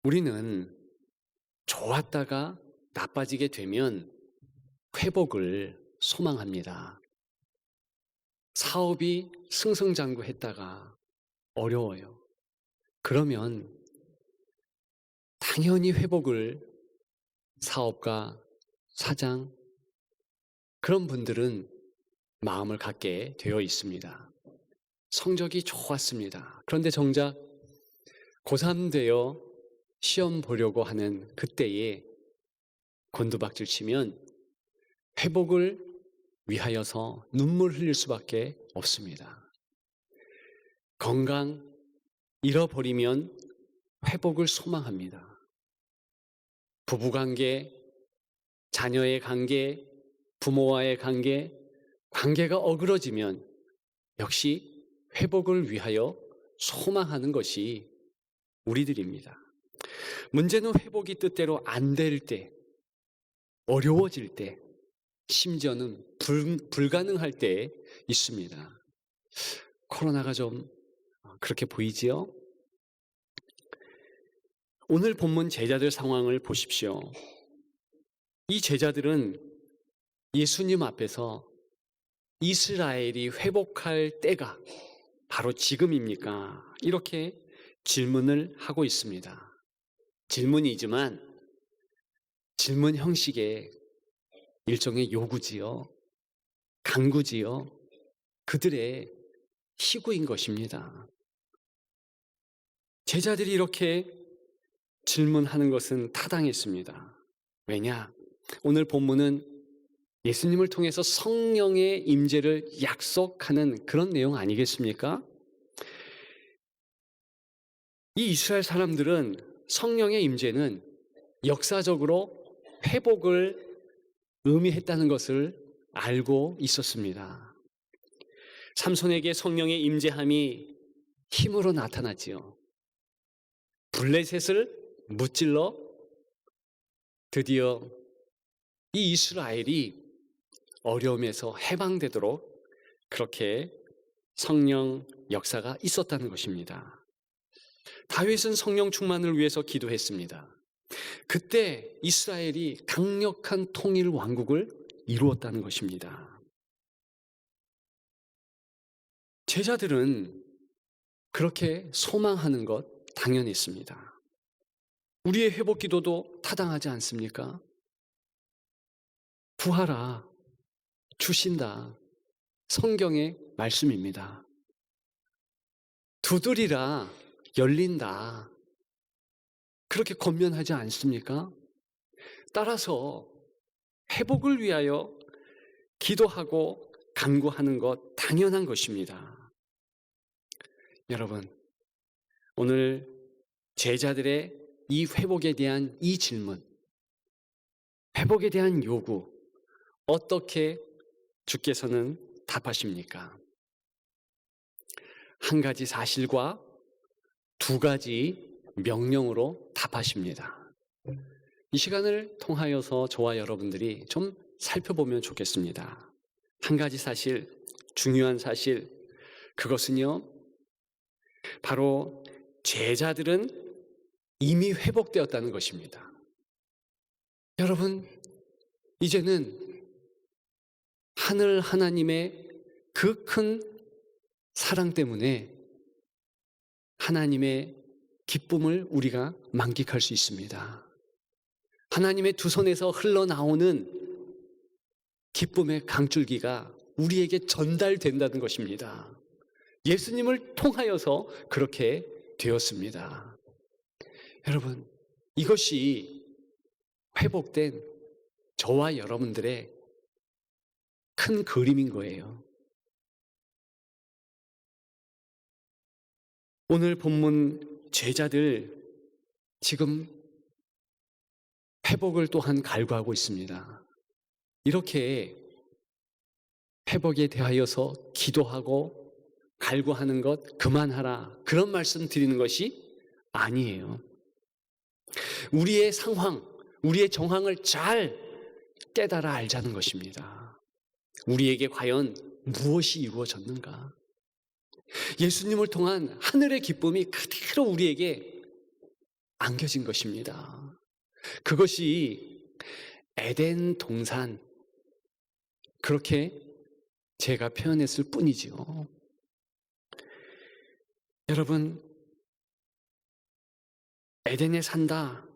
우리는 좋았다가 나빠지게 되면 회복을 소망합니다. 사업이 승승장구했다가 어려워요. 그러면 당연히 회복을 사업가, 사장, 그런 분들은 마음을 갖게 되어 있습니다. 성적이 좋았습니다. 그런데 정작 고3 되어 시험 보려고 하는 그때에 곤두박질 치면 회복을 위하여서 눈물 흘릴 수밖에 없습니다. 건강 잃어버리면 회복을 소망합니다. 부부관계, 자녀의 관계, 부모와의 관계, 관계가 어그러지면 역시 회복을 위하여 소망하는 것이 우리들입니다. 문제는 회복이 뜻대로 안 될 때, 어려워질 때, 심지어는 불가능할 때 있습니다. 코로나가 좀 그렇게 보이지요? 오늘 본문 제자들 상황을 보십시오. 이 제자들은 예수님 앞에서 이스라엘이 회복할 때가 바로 지금입니까? 이렇게 질문을 하고 있습니다. 질문이지만 질문 형식의 일종의 요구지요. 강구지요. 그들의 희구인 것입니다. 제자들이 이렇게 질문하는 것은 타당했습니다. 왜냐? 오늘 본문은 예수님을 통해서 성령의 임재를 약속하는 그런 내용 아니겠습니까? 이 이스라엘 사람들은 성령의 임재는 역사적으로 회복을 의미했다는 것을 알고 있었습니다. 삼손에게 성령의 임재함이 힘으로 나타났지요. 블레셋을 무찔러 드디어 이 이스라엘이 어려움에서 해방되도록 그렇게 성령 역사가 있었다는 것입니다. 다윗은 성령 충만을 위해서 기도했습니다. 그때 이스라엘이 강력한 통일 왕국을 이루었다는 것입니다. 제자들은 그렇게 소망하는 것 당연했습니다. 우리의 회복 기도도 타당하지 않습니까? 구하라, 주신다. 성경의 말씀입니다. 두드리라, 열린다. 그렇게 권면하지 않습니까? 따라서 회복을 위하여 기도하고 간구하는 것 당연한 것입니다. 여러분, 오늘 제자들의 이 회복에 대한 이 질문, 회복에 대한 요구, 어떻게 주께서는 답하십니까? 한 가지 사실과 두 가지 명령으로 답하십니다. 이 시간을 통하여서 저와 여러분들이 좀 살펴보면 좋겠습니다. 한 가지 사실, 중요한 사실, 그것은요, 바로 제자들은 이미 회복되었다는 것입니다. 여러분, 이제는 하늘 하나님의 그 큰 사랑 때문에 하나님의 기쁨을 우리가 만끽할 수 있습니다. 하나님의 두 손에서 흘러나오는 기쁨의 강줄기가 우리에게 전달된다는 것입니다. 예수님을 통하여서 그렇게 되었습니다. 여러분, 이것이 회복된 저와 여러분들의 큰 그림인 거예요. 오늘 본문 제자들 지금 회복을 또한 갈구하고 있습니다. 이렇게 회복에 대하여서 기도하고 갈구하는 것 그만하라, 그런 말씀 드리는 것이 아니에요. 우리의 상황, 우리의 정황을 잘 깨달아 알자는 것입니다. 우리에게 과연 무엇이 이루어졌는가? 예수님을 통한 하늘의 기쁨이 그대로 우리에게 안겨진 것입니다. 그것이 에덴 동산, 그렇게 제가 표현했을 뿐이지요. 여러분, 에덴에 산다,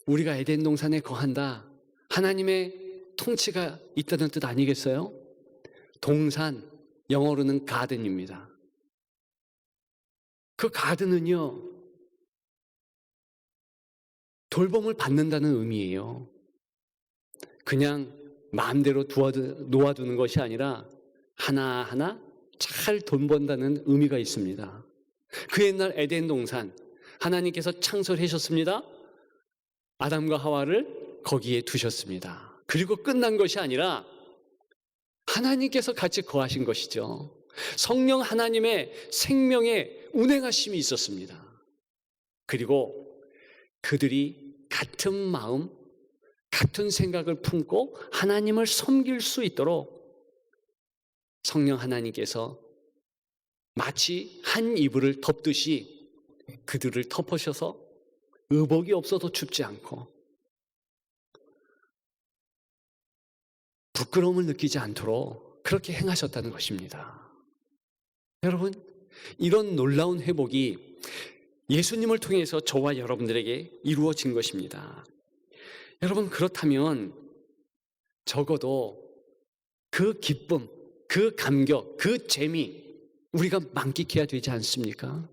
우리가 에덴 동산에 거한다, 하나님의 통치가 있다는 뜻 아니겠어요? 동산, 영어로는 가든입니다. 그 가든은요, 돌봄을 받는다는 의미예요. 그냥 마음대로 놓아두는 것이 아니라 하나하나 잘 돌본다는 의미가 있습니다. 그 옛날 에덴 동산, 하나님께서 창설하셨습니다. 아담과 하와를 거기에 두셨습니다. 그리고 끝난 것이 아니라 하나님께서 같이 거하신 것이죠. 성령 하나님의 생명의 운행하심이 있었습니다. 그리고 그들이 같은 마음, 같은 생각을 품고 하나님을 섬길 수 있도록 성령 하나님께서 마치 한 이불을 덮듯이 그들을 덮으셔서 의복이 없어도 춥지 않고 부끄러움을 느끼지 않도록 그렇게 행하셨다는 것입니다. 여러분, 이런 놀라운 회복이 예수님을 통해서 저와 여러분들에게 이루어진 것입니다. 여러분, 그렇다면 적어도 그 기쁨, 그 감격, 그 재미 우리가 만끽해야 되지 않습니까?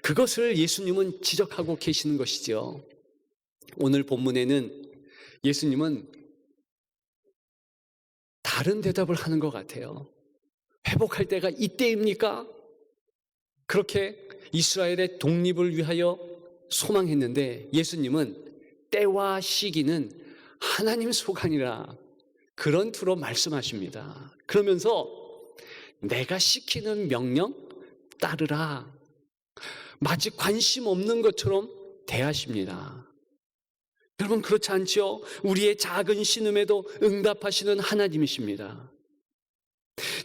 그것을 예수님은 지적하고 계시는 것이죠. 오늘 본문에는 예수님은 다른 대답을 하는 것 같아요. 회복할 때가 이때입니까? 그렇게 이스라엘의 독립을 위하여 소망했는데 예수님은 때와 시기는 하나님 소관이라 그런 투로 말씀하십니다. 그러면서 내가 시키는 명령 따르라, 마치 관심 없는 것처럼 대하십니다. 여러분, 그렇지 않죠? 우리의 작은 신음에도 응답하시는 하나님이십니다.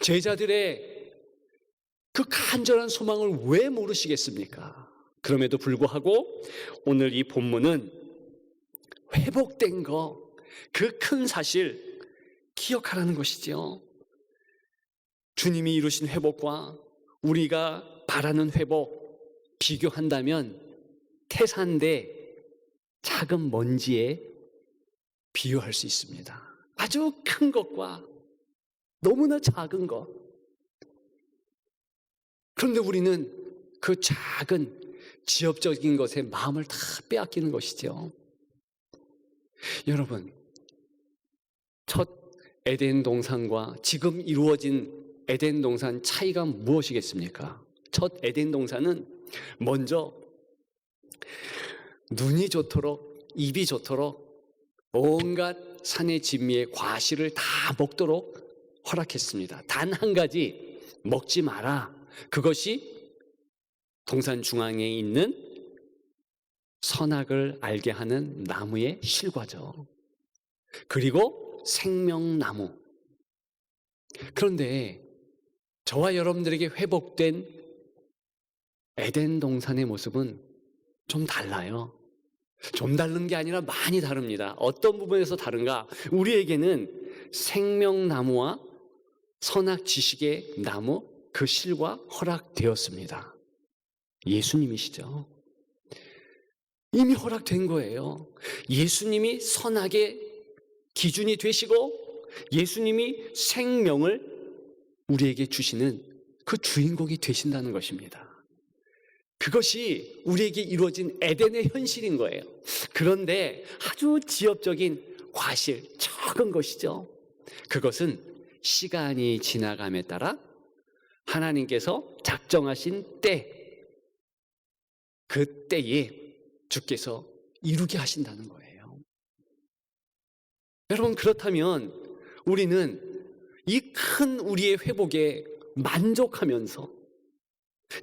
제자들의 그 간절한 소망을 왜 모르시겠습니까? 그럼에도 불구하고 오늘 이 본문은 회복된 거, 그 큰 사실 기억하라는 것이죠. 주님이 이루신 회복과 우리가 바라는 회복 비교한다면 태산대 작은 먼지에 비유할 수 있습니다. 아주 큰 것과 너무나 작은 것. 그런데 우리는 그 작은 지엽적인 것에 마음을 다 빼앗기는 것이죠. 여러분, 첫 에덴 동산과 지금 이루어진 에덴 동산 차이가 무엇이겠습니까? 첫 에덴 동산은 먼저 눈이 좋도록, 입이 좋도록 온갖 산의 진미의 과실을 다 먹도록 허락했습니다. 단 한 가지, 먹지 마라. 그것이 동산 중앙에 있는 선악을 알게 하는 나무의 실과죠. 그리고 생명나무. 그런데 저와 여러분들에게 회복된 에덴 동산의 모습은 좀 달라요. 좀 다른 게 아니라 많이 다릅니다. 어떤 부분에서 다른가? 우리에게는 생명나무와 선악 지식의 나무, 그 실과 허락되었습니다. 예수님이시죠. 이미 허락된 거예요. 예수님이 선악의 기준이 되시고 예수님이 생명을 우리에게 주시는 그 주인공이 되신다는 것입니다. 그것이 우리에게 이루어진 에덴의 현실인 거예요. 그런데 아주 지엽적인 과실, 적은 것이죠. 그것은 시간이 지나감에 따라 하나님께서 작정하신 때, 그 때에 주께서 이루게 하신다는 거예요. 여러분, 그렇다면 우리는 이 큰 우리의 회복에 만족하면서,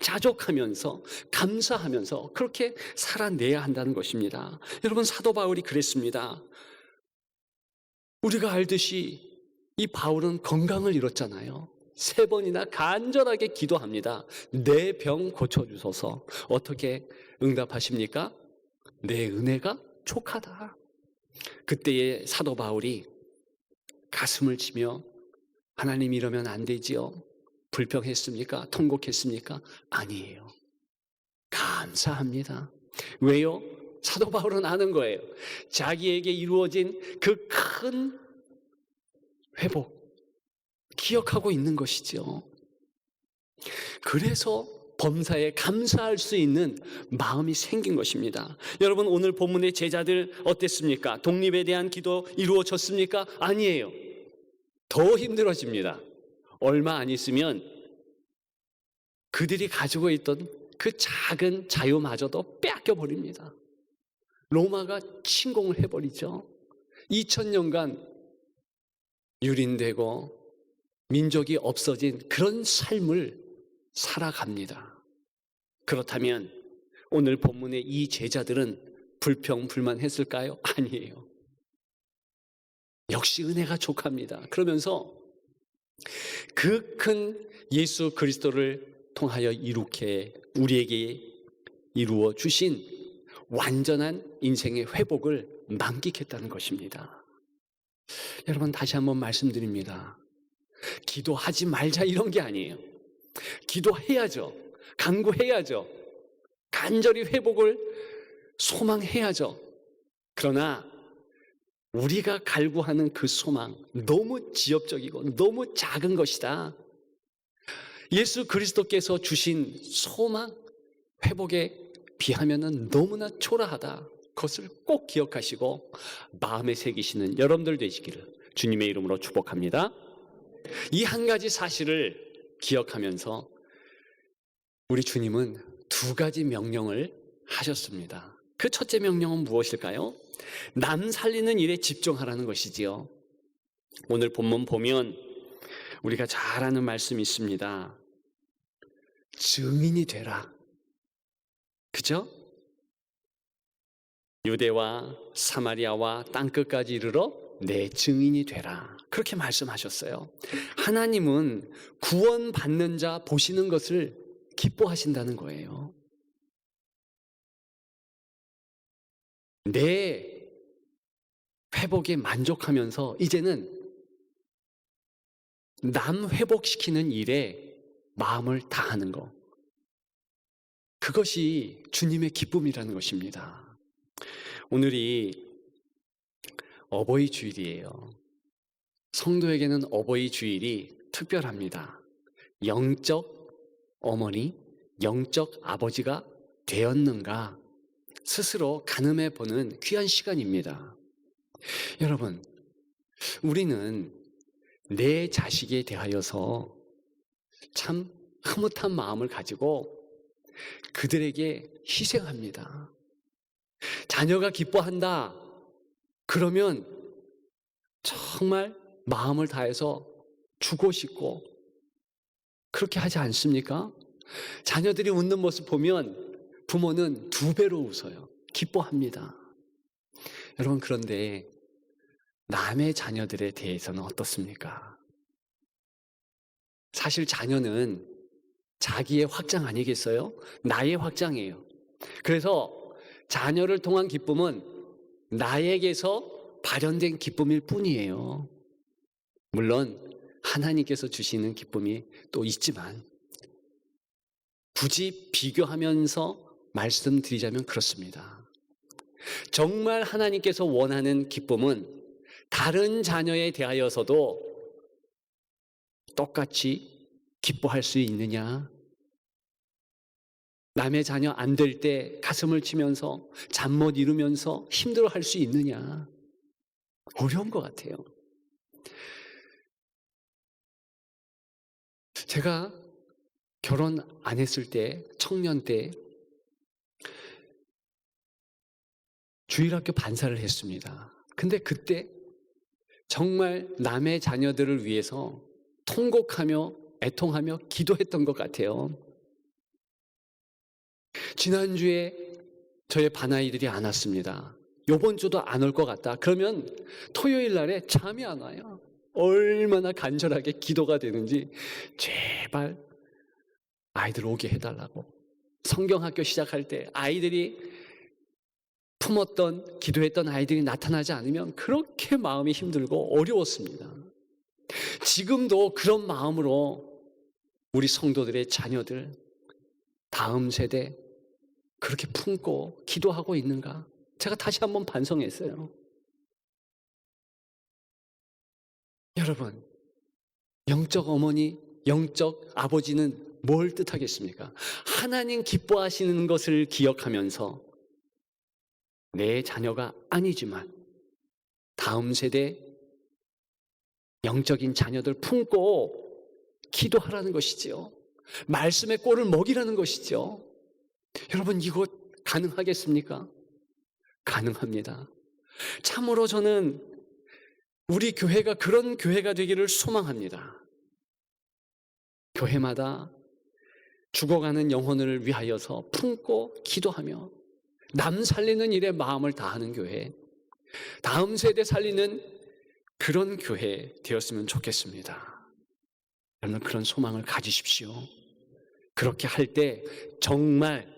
자족하면서, 감사하면서 그렇게 살아내야 한다는 것입니다. 여러분, 사도 바울이 그랬습니다. 우리가 알듯이 이 바울은 건강을 잃었잖아요. 3번이나 간절하게 기도합니다. 내 병 고쳐주소서. 어떻게 응답하십니까? 내 은혜가 족하다. 그때의 사도 바울이 가슴을 치며 하나님 이러면 안 되지요. 불평했습니까? 통곡했습니까? 아니에요. 감사합니다. 왜요? 사도 바울은 아는 거예요. 자기에게 이루어진 그 큰 회복 기억하고 있는 것이죠. 그래서 범사에 감사할 수 있는 마음이 생긴 것입니다. 여러분, 오늘 본문의 제자들 어땠습니까? 독립에 대한 기도 이루어졌습니까? 아니에요. 더 힘들어집니다. 얼마 안 있으면 그들이 가지고 있던 그 작은 자유마저도 빼앗겨 버립니다. 로마가 침공을 해버리죠. 2000년간 유린되고 민족이 없어진 그런 삶을 살아갑니다. 그렇다면 오늘 본문의 이 제자들은 불평불만했을까요? 아니에요. 역시 은혜가 족합니다. 그러면서 그 큰 예수 그리스도를 통하여 이렇게 우리에게 이루어 주신 완전한 인생의 회복을 만끽했다는 것입니다. 여러분, 다시 한번 말씀드립니다. 기도하지 말자 이런 게 아니에요. 기도해야죠. 간구해야죠. 간절히 회복을 소망해야죠. 그러나 우리가 갈구하는 그 소망 너무 지엽적이고 너무 작은 것이다. 예수 그리스도께서 주신 소망, 회복에 비하면 너무나 초라하다. 그것을 꼭 기억하시고 마음에 새기시는 여러분들 되시기를 주님의 이름으로 축복합니다. 이 한 가지 사실을 기억하면서 우리 주님은 2가지 명령을 하셨습니다. 그 첫째 명령은 무엇일까요? 남 살리는 일에 집중하라는 것이지요. 오늘 본문 보면 우리가 잘 아는 말씀이 있습니다. 증인이 되라. 그죠? 유대와 사마리아와 땅끝까지 이르러 내 증인이 되라. 그렇게 말씀하셨어요. 하나님은 구원받는 자 보시는 것을 기뻐하신다는 거예요. 내 회복에 만족하면서 이제는 남 회복시키는 일에 마음을 다하는 것. 그것이 주님의 기쁨이라는 것입니다. 오늘이 어버이 주일이에요. 성도에게는 어버이 주일이 특별합니다. 영적 어머니, 영적 아버지가 되었는가 스스로 가늠해 보는 귀한 시간입니다. 여러분, 우리는 내 자식에 대하여서 참 흐뭇한 마음을 가지고 그들에게 희생합니다. 자녀가 기뻐한다. 그러면 정말 마음을 다해서 주고 싶고 그렇게 하지 않습니까? 자녀들이 웃는 모습 보면 부모는 2배로 웃어요. 기뻐합니다. 여러분, 그런데 남의 자녀들에 대해서는 어떻습니까? 사실 자녀는 자기의 확장 아니겠어요? 나의 확장이에요. 그래서 자녀를 통한 기쁨은 나에게서 발현된 기쁨일 뿐이에요. 물론 하나님께서 주시는 기쁨이 또 있지만 굳이 비교하면서 말씀드리자면 그렇습니다. 정말 하나님께서 원하는 기쁨은 다른 자녀에 대하여서도 똑같이 기뻐할 수 있느냐? 남의 자녀 안 될 때 가슴을 치면서 잠 못 이루면서 힘들어할 수 있느냐? 어려운 것 같아요. 제가 결혼 안 했을 때, 청년 때 주일학교 반사를 했습니다. 근데 그때 정말 남의 자녀들을 위해서 통곡하며 애통하며 기도했던 것 같아요. 지난주에 저의 반아이들이 안 왔습니다. 이번 주도 안 올 것 같다. 그러면 토요일 날에 잠이 안 와요. 얼마나 간절하게 기도가 되는지 제발 아이들 오게 해달라고. 성경학교 시작할 때 아이들이 품었던 기도했던 아이들이 나타나지 않으면 그렇게 마음이 힘들고 어려웠습니다. 지금도 그런 마음으로 우리 성도들의 자녀들 다음 세대 그렇게 품고 기도하고 있는가? 제가 다시 한번 반성했어요. 여러분, 영적 어머니, 영적 아버지는 뭘 뜻하겠습니까? 하나님 기뻐하시는 것을 기억하면서 내 자녀가 아니지만 다음 세대 영적인 자녀들 품고 기도하라는 것이지요. 말씀의 꼴을 먹이라는 것이죠. 여러분, 이거 가능하겠습니까? 가능합니다. 참으로 저는 우리 교회가 그런 교회가 되기를 소망합니다. 교회마다 죽어가는 영혼을 위하여서 품고 기도하며 남 살리는 일에 마음을 다하는 교회, 다음 세대 살리는 그런 교회 되었으면 좋겠습니다. 여러분, 그런 소망을 가지십시오. 그렇게 할 때 정말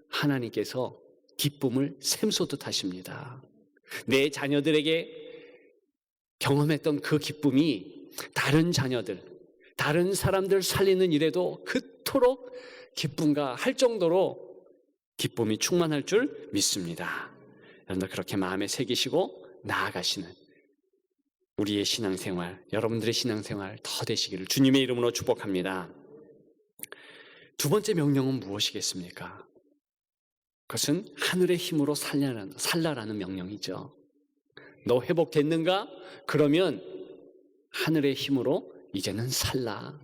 하나님께서 기쁨을 샘솟듯 하십니다. 내 자녀들에게 경험했던 그 기쁨이 다른 자녀들, 다른 사람들 살리는 일에도 그토록 기쁨과 할 정도로 기쁨이 충만할 줄 믿습니다. 여러분들 그렇게 마음에 새기시고 나아가시는 우리의 신앙생활, 여러분들의 신앙생활 더 되시기를 주님의 이름으로 축복합니다. 두 번째 명령은 무엇이겠습니까? 그것은 하늘의 힘으로 살라라는 명령이죠. 너 회복됐는가? 그러면 하늘의 힘으로 이제는 살라.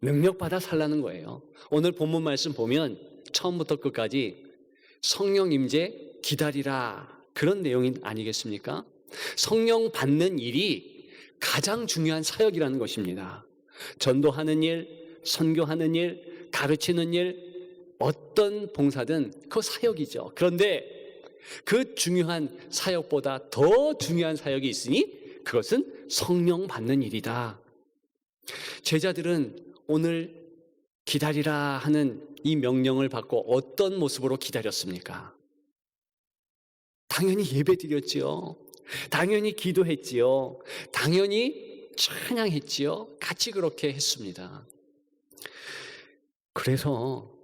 능력받아 살라는 거예요. 오늘 본문 말씀 보면 처음부터 끝까지 성령 임재 기다리라, 그런 내용이 아니겠습니까? 성령 받는 일이 가장 중요한 사역이라는 것입니다. 전도하는 일, 선교하는 일, 가르치는 일, 어떤 봉사든 그 사역이죠. 그런데 그 중요한 사역보다 더 중요한 사역이 있으니 그것은 성령 받는 일이다. 제자들은 오늘 기다리라 하는 이 명령을 받고 어떤 모습으로 기다렸습니까? 당연히 예배드렸지요. 당연히 기도했지요. 당연히 찬양했지요. 같이 그렇게 했습니다. 그래서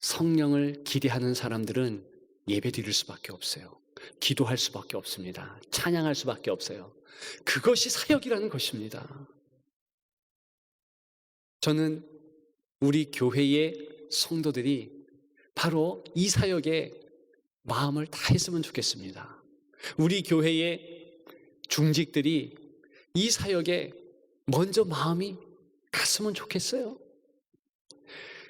성령을 기대하는 사람들은 예배드릴 수밖에 없어요. 기도할 수밖에 없습니다. 찬양할 수밖에 없어요. 그것이 사역이라는 것입니다. 저는 우리 교회의 성도들이 바로 이 사역에 마음을 다했으면 좋겠습니다. 우리 교회의 중직들이 이 사역에 먼저 마음이 갔으면 좋겠어요.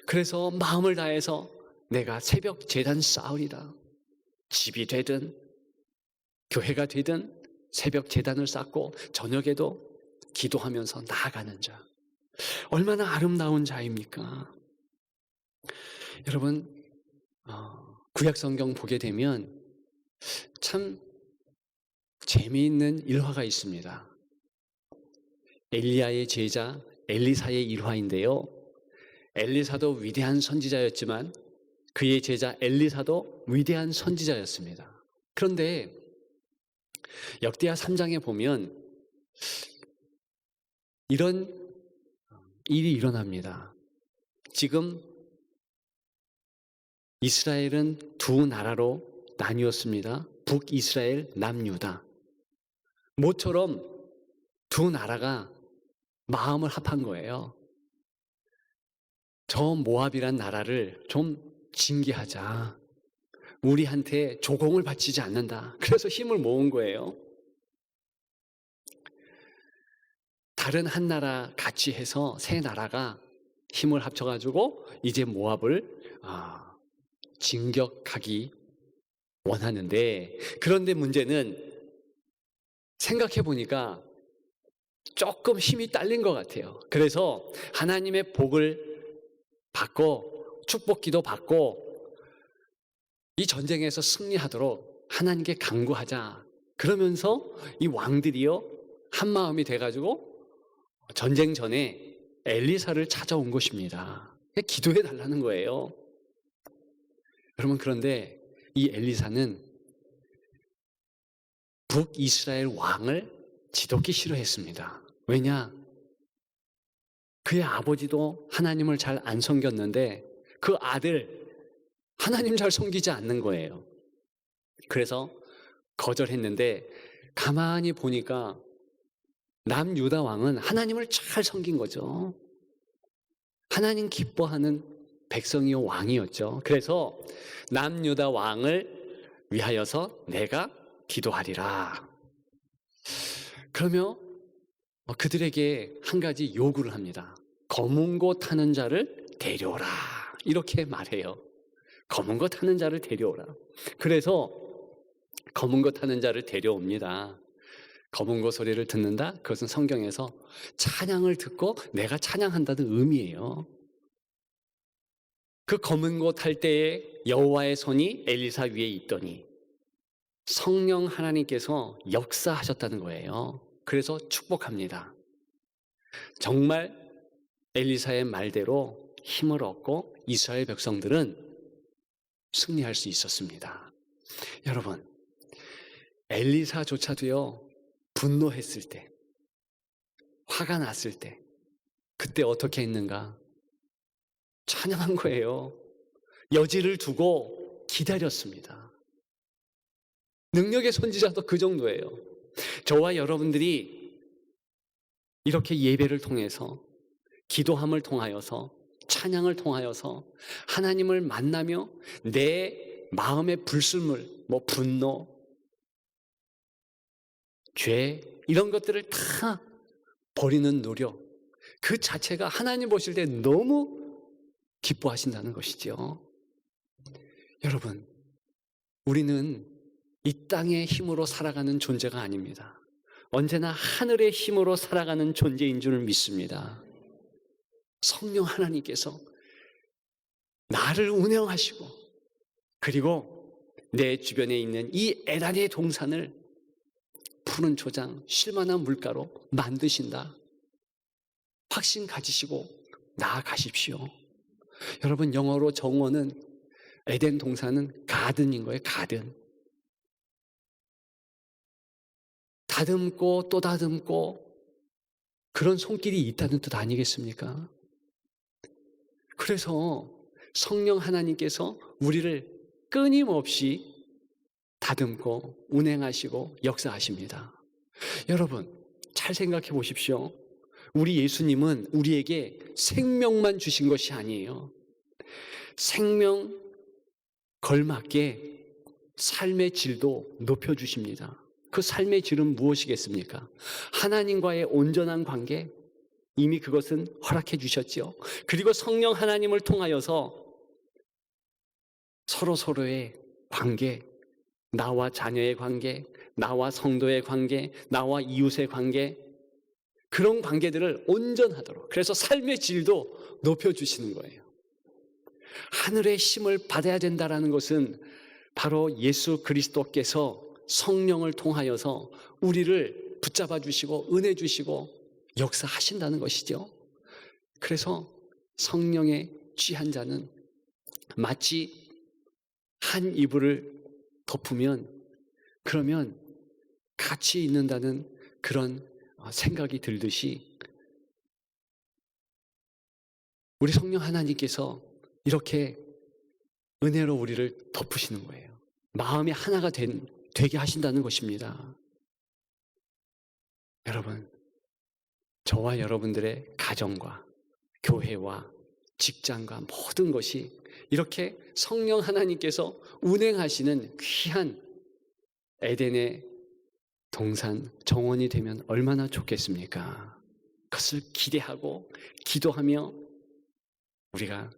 그래서 마음을 다해서 내가 새벽 제단 쌓으리라. 집이 되든 교회가 되든 새벽 제단을 쌓고 저녁에도 기도하면서 나아가는 자, 얼마나 아름다운 자입니까? 여러분, 구약 성경 보게 되면 참 재미있는 일화가 있습니다. 엘리야의 제자 엘리사의 일화인데요. 엘리사도 위대한 선지자였지만 그의 제자 엘리사도 위대한 선지자였습니다. 그런데 역대하 3장에 보면 이런 일이 일어납니다. 지금 이스라엘은 두 나라로 나뉘었습니다. 북이스라엘, 남유다. 모처럼 두 나라가 마음을 합한 거예요. 저 모압이란 나라를 좀 징계하자. 우리한테 조공을 바치지 않는다. 그래서 힘을 모은 거예요. 다른 한 나라 같이 해서 세 나라가 힘을 합쳐가지고 이제 모압을 진격하기 원하는데, 그런데 문제는 생각해 보니까 조금 힘이 딸린 것 같아요. 그래서 하나님의 복을 받고 축복기도 받고 이 전쟁에서 승리하도록 하나님께 간구하자. 그러면서 이 왕들이요 한 마음이 돼가지고 전쟁 전에 엘리사를 찾아온 것입니다. 기도해 달라는 거예요. 여러분, 그런데 이 엘리사는 북이스라엘 왕을 지독히 싫어했습니다. 왜냐? 그의 아버지도 하나님을 잘 안 섬겼는데 그 아들 하나님 잘 섬기지 않는 거예요. 그래서 거절했는데 가만히 보니까 남유다 왕은 하나님을 잘 섬긴 거죠. 하나님 기뻐하는 백성이요 왕이었죠. 그래서 남유다 왕을 위하여서 내가 기도하리라. 그러면 그들에게 한 가지 요구를 합니다. 검은 고 타는 자를 데려오라. 이렇게 말해요. 검은 고 타는 자를 데려오라. 그래서 검은 고 타는 자를 데려옵니다. 검은 고 소리를 듣는다? 그것은 성경에서 찬양을 듣고 내가 찬양한다는 의미예요. 그 검은 고 탈 때에 여호와의 손이 엘리사 위에 있더니 성령 하나님께서 역사하셨다는 거예요. 그래서 축복합니다. 정말 엘리사의 말대로 힘을 얻고 이스라엘 백성들은 승리할 수 있었습니다. 여러분, 엘리사조차도요, 분노했을 때, 화가 났을 때, 그때 어떻게 했는가? 찬양한 거예요. 여지를 두고 기다렸습니다. 능력의 선지자도 그 정도예요. 저와 여러분들이 이렇게 예배를 통해서, 기도함을 통하여서, 찬양을 통하여서 하나님을 만나며 내 마음의 불순물, 분노, 죄, 이런 것들을 다 버리는 노력, 그 자체가 하나님 보실 때 너무 기뻐하신다는 것이죠. 여러분, 우리는 이 땅의 힘으로 살아가는 존재가 아닙니다. 언제나 하늘의 힘으로 살아가는 존재인 줄 믿습니다. 성령 하나님께서 나를 운행하시고, 그리고 내 주변에 있는 이 에란의 동산을 푸른 초장, 쉴만한 물가로 만드신다. 확신 가지시고 나아가십시오. 여러분, 영어로 정원은, 에덴 동산은 가든인 거예요. 가든. 다듬고 또 다듬고 그런 손길이 있다는 뜻 아니겠습니까? 그래서 성령 하나님께서 우리를 끊임없이 다듬고 운행하시고 역사하십니다. 여러분, 잘 생각해 보십시오. 우리 예수님은 우리에게 생명만 주신 것이 아니에요. 생명 걸맞게 삶의 질도 높여주십니다. 그 삶의 질은 무엇이겠습니까? 하나님과의 온전한 관계, 이미 그것은 허락해 주셨죠. 그리고 성령 하나님을 통하여서 서로의 관계, 나와 자녀의 관계, 나와 성도의 관계, 나와 이웃의 관계, 그런 관계들을 온전하도록, 그래서 삶의 질도 높여주시는 거예요. 하늘의 힘을 받아야 된다는 것은 바로 예수 그리스도께서 성령을 통하여서 우리를 붙잡아 주시고 은혜 주시고 역사하신다는 것이죠. 그래서 성령에 취한 자는 마치 한 이불을 덮으면, 그러면 같이 있는다는 그런 생각이 들듯이 우리 성령 하나님께서 이렇게 은혜로 우리를 덮으시는 거예요. 마음이 하나가 되게 하신다는 것입니다. 여러분, 저와 여러분들의 가정과 교회와 직장과 모든 것이 이렇게 성령 하나님께서 운행하시는 귀한 에덴의 동산, 정원이 되면 얼마나 좋겠습니까? 그것을 기대하고 기도하며 우리가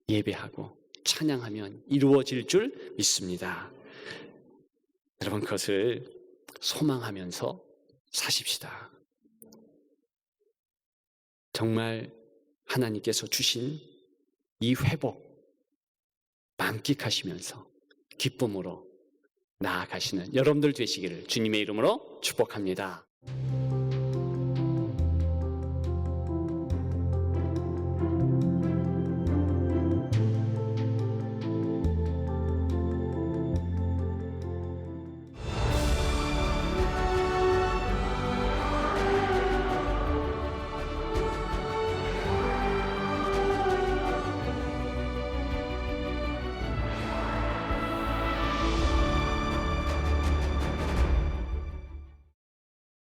예배하고 찬양하면 이루어질 줄 믿습니다. 여러분, 그것을 소망하면서 사십시다. 정말 하나님께서 주신 이 회복 만끽하시면서 기쁨으로 나아가시는 여러분들 되시기를 주님의 이름으로 축복합니다.